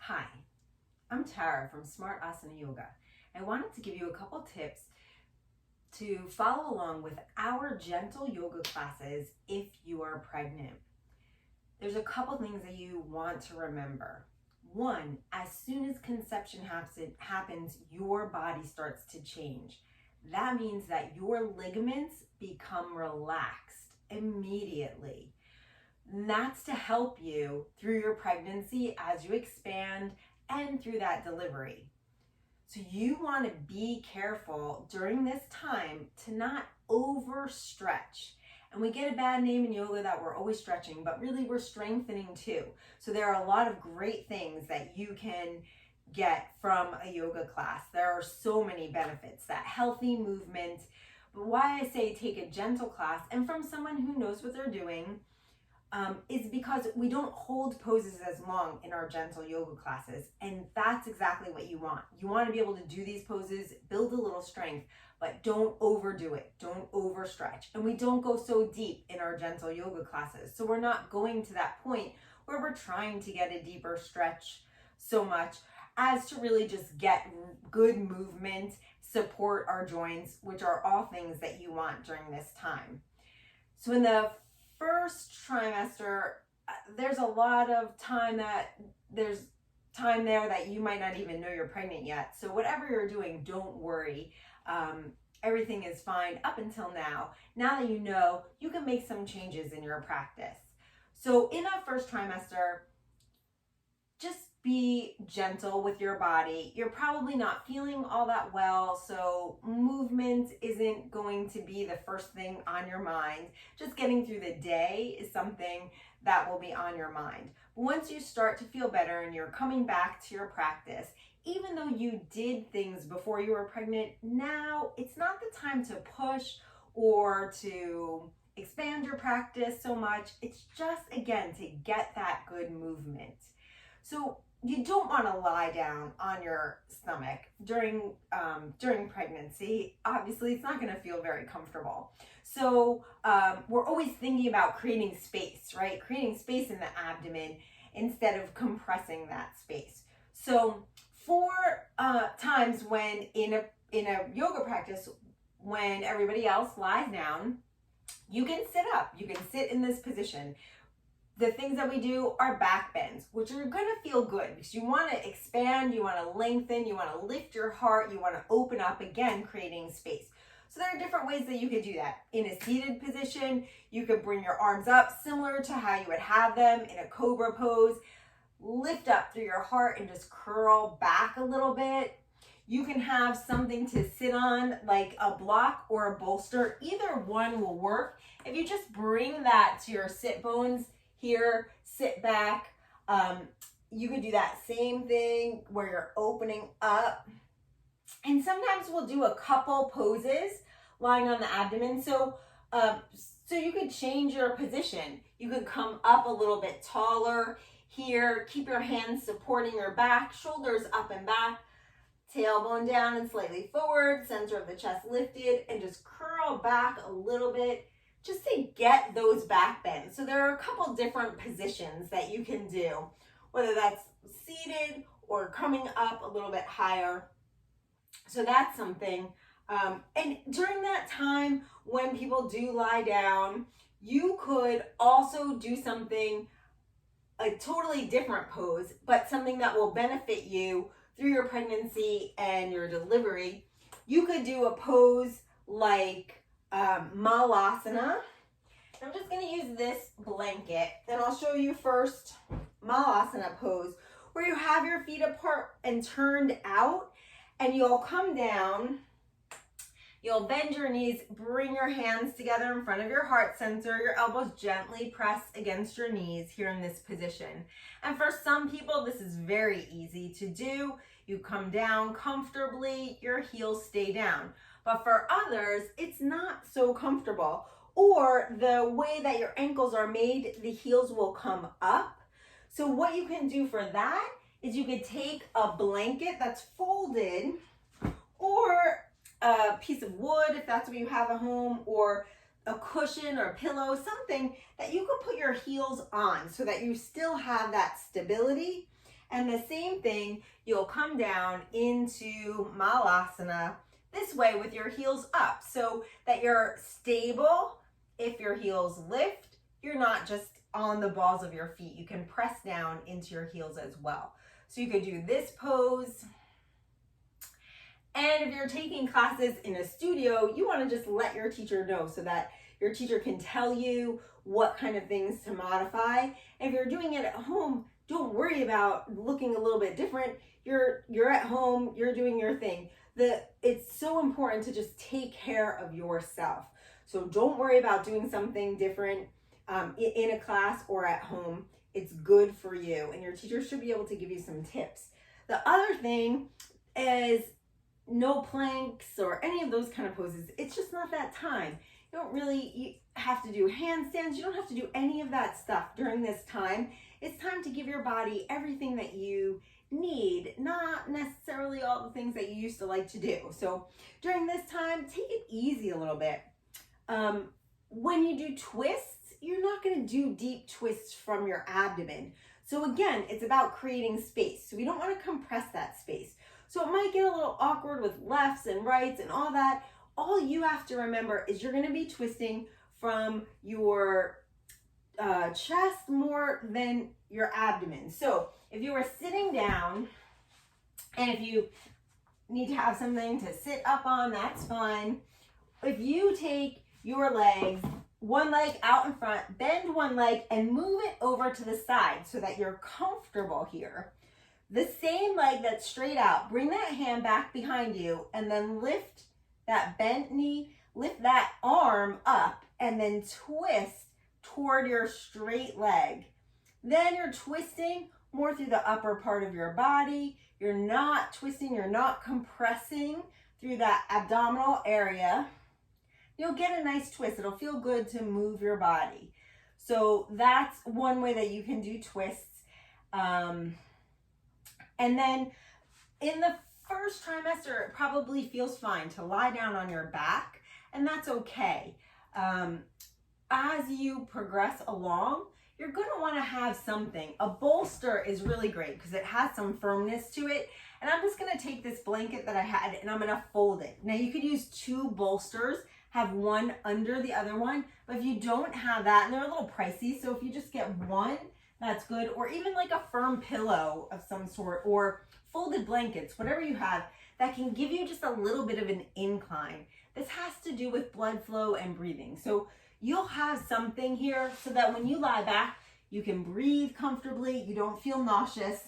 Hi, I'm Tara from Smart Asana Yoga. I wanted to give you a couple tips to follow along with our gentle yoga classes if you are pregnant. There's a couple things that you want to remember. One, as soon as conception happens, your body starts to change. That means that your ligaments become relaxed immediately. And that's to help you through your pregnancy as you expand and through that delivery. So you want to be careful during this time to not overstretch. And we get a bad name in yoga that we're always stretching, but really we're strengthening too. So there are a lot of great things that you can get from a yoga class. There are so many benefits, that healthy movement. But why I say take a gentle class and from someone who knows what they're doing, is because we don't hold poses as long in our gentle yoga classes, and that's exactly what you want. You want to be able to do these poses, build a little strength, but don't overdo it. Don't overstretch. And we don't go so deep in our gentle yoga classes. So we're not going to that point where we're trying to get a deeper stretch so much as to really just get good movement, support our joints, which are all things that you want during this time. So in the first trimester, there's a lot of time there that you might not even know you're pregnant yet. So whatever you're doing, don't worry. Everything is fine up until now. Now that you know, you can make some changes in your practice. So in that first trimester, just be gentle with your body. You're probably not feeling all that well, so movement isn't going to be the first thing on your mind. Just getting through the day is something that will be on your mind. But once you start to feel better and you're coming back to your practice, even though you did things before you were pregnant, now it's not the time to push or to expand your practice so much. It's just, again, to get that good movement. So you don't want to lie down on your stomach during pregnancy. Obviously, it's not going to feel very comfortable. So we're always thinking about creating space, right? Creating space in the abdomen instead of compressing that space. So for times when in a yoga practice, when everybody else lies down, you can sit up. You can sit in this position. The things that we do are back bends, which are going to feel good because you want to expand, you want to lengthen, you want to lift your heart, you want to open up, again, creating space. So there are different ways that you could do that. In a seated position, you could bring your arms up similar to how you would have them in a cobra pose. Lift up through your heart and just curl back a little bit. You can have something to sit on like a block or a bolster. Either one will work. If you just bring that to your sit bones here, sit back. You could do that same thing where you're opening up. And sometimes we'll do a couple poses lying on the abdomen. So you could change your position. You could come up a little bit taller here. Keep your hands supporting your back, shoulders up and back, tailbone down and slightly forward, center of the chest lifted, and just curl back a little bit just to get those back bends. So there are a couple different positions that you can do, whether that's seated or coming up a little bit higher. So that's something. And during that time when people do lie down, you could also do something, a totally different pose, but something that will benefit you through your pregnancy and your delivery. You could do a pose like Malasana. I'm just going to use this blanket, and I'll show you first Malasana pose, where you have your feet apart and turned out, and you'll come down. You'll bend your knees, bring your hands together in front of your heart center, your elbows gently press against your knees here in this position. And for some people, this is very easy to do. You come down comfortably, your heels stay down. But for others, it's not so comfortable. Or the way that your ankles are made, the heels will come up. So what you can do for that is you could take a blanket that's folded, or a piece of wood if that's what you have at home, or a cushion or a pillow, something that you can put your heels on so that you still have that stability And the same thing, you'll come down into Malasana this way with your heels up so that you're stable. If your heels lift, you're not just on the balls of your feet. You can press down into your heels as well. So you could do this pose. And if you're taking classes in a studio, you want to just let your teacher know so that your teacher can tell you what kind of things to modify. And if you're doing it at home, don't worry about looking a little bit different. You're at home, you're doing your thing. It's so important to just take care of yourself. So don't worry about doing something different in a class or at home. It's good for you, and your teacher should be able to give you some tips. The other thing is no planks or any of those kind of poses. It's just not that time. You don't really have to do handstands. You don't have to do any of that stuff during this time. It's time to give your body everything that you need, not necessarily all the things that you used to like to do. So during this time, take it easy a little bit. When you do twists, you're not going to do deep twists from your abdomen. So again, it's about creating space. So we don't want to compress that space. So it might get a little awkward with lefts and rights and all that. All you have to remember is you're going to be twisting from your chest more than your abdomen. So if you were sitting down, and if you need to have something to sit up on, that's fine. If you take your legs, one leg out in front, bend one leg and move it over to the side so that you're comfortable here. The same leg that's straight out, bring that hand back behind you and then lift that bent knee, lift that arm up and then twist toward your straight leg. Then you're twisting more through the upper part of your body. You're not twisting, you're not compressing through that abdominal area. You'll get a nice twist. It'll feel good to move your body. So that's one way that you can do twists. And then in the first trimester, it probably feels fine to lie down on your back, and that's okay. As you progress along, you're going to want to have something. A bolster is really great because it has some firmness to it. And I'm just going to take this blanket that I had and I'm going to fold it. Now you could use two bolsters, have one under the other one, but if you don't have that, and they're a little pricey, so if you just get one, that's good. Or even like a firm pillow of some sort, or folded blankets, whatever you have, that can give you just a little bit of an incline. This has to do with blood flow and breathing. So you'll have something here so that when you lie back, you can breathe comfortably, you don't feel nauseous,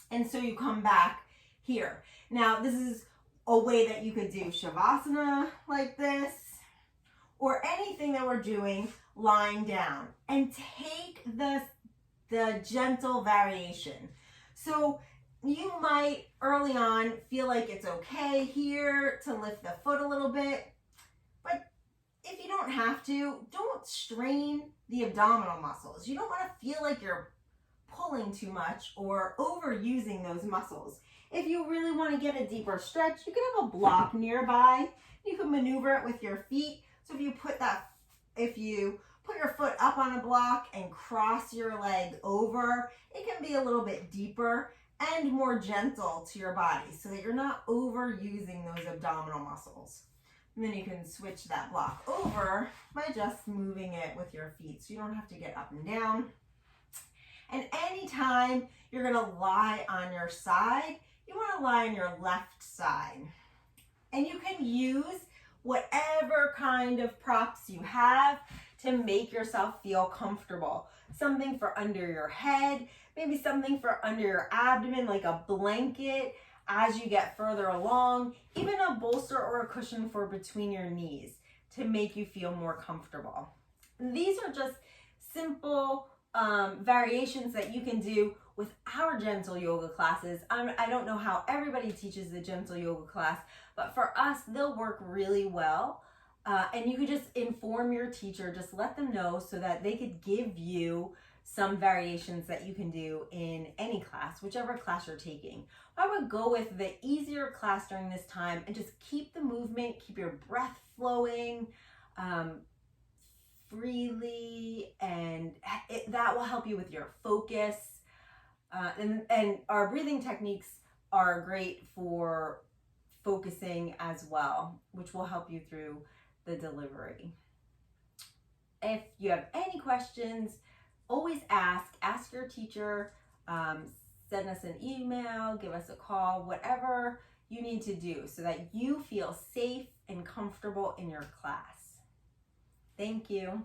and so you come back here. Now, this is a way that you could do Shavasana like this, or anything that we're doing lying down, and take the gentle variation. So you might early on feel like it's okay here to lift the foot a little bit, but if you don't have to, don't strain the abdominal muscles. You don't want to feel like you're pulling too much or overusing those muscles. If you really want to get a deeper stretch, you can have a block nearby. You can maneuver it with your feet. So if you put your foot up on a block and cross your leg over, it can be a little bit deeper and more gentle to your body so that you're not overusing those abdominal muscles. And then you can switch that block over by just moving it with your feet, so you don't have to get up and down. And anytime you're gonna lie on your side, you wanna lie on your left side. And you can use whatever kind of props you have to make yourself feel comfortable. Something for under your head, maybe something for under your abdomen, like a blanket as you get further along, even a bolster or a cushion for between your knees to make you feel more comfortable. These are just simple variations that you can do with our gentle yoga classes. I don't know how everybody teaches the gentle yoga class, but for us, they'll work really well. And you could just inform your teacher, just let them know so that they could give you some variations that you can do in any class, whichever class you're taking. I would go with the easier class during this time and just keep the movement, keep your breath flowing freely, and that will help you with your focus. And our breathing techniques are great for focusing as well, which will help you through the delivery. If you have any questions, always ask your teacher, send us an email, give us a call, whatever you need to do so that you feel safe and comfortable in your class. Thank you.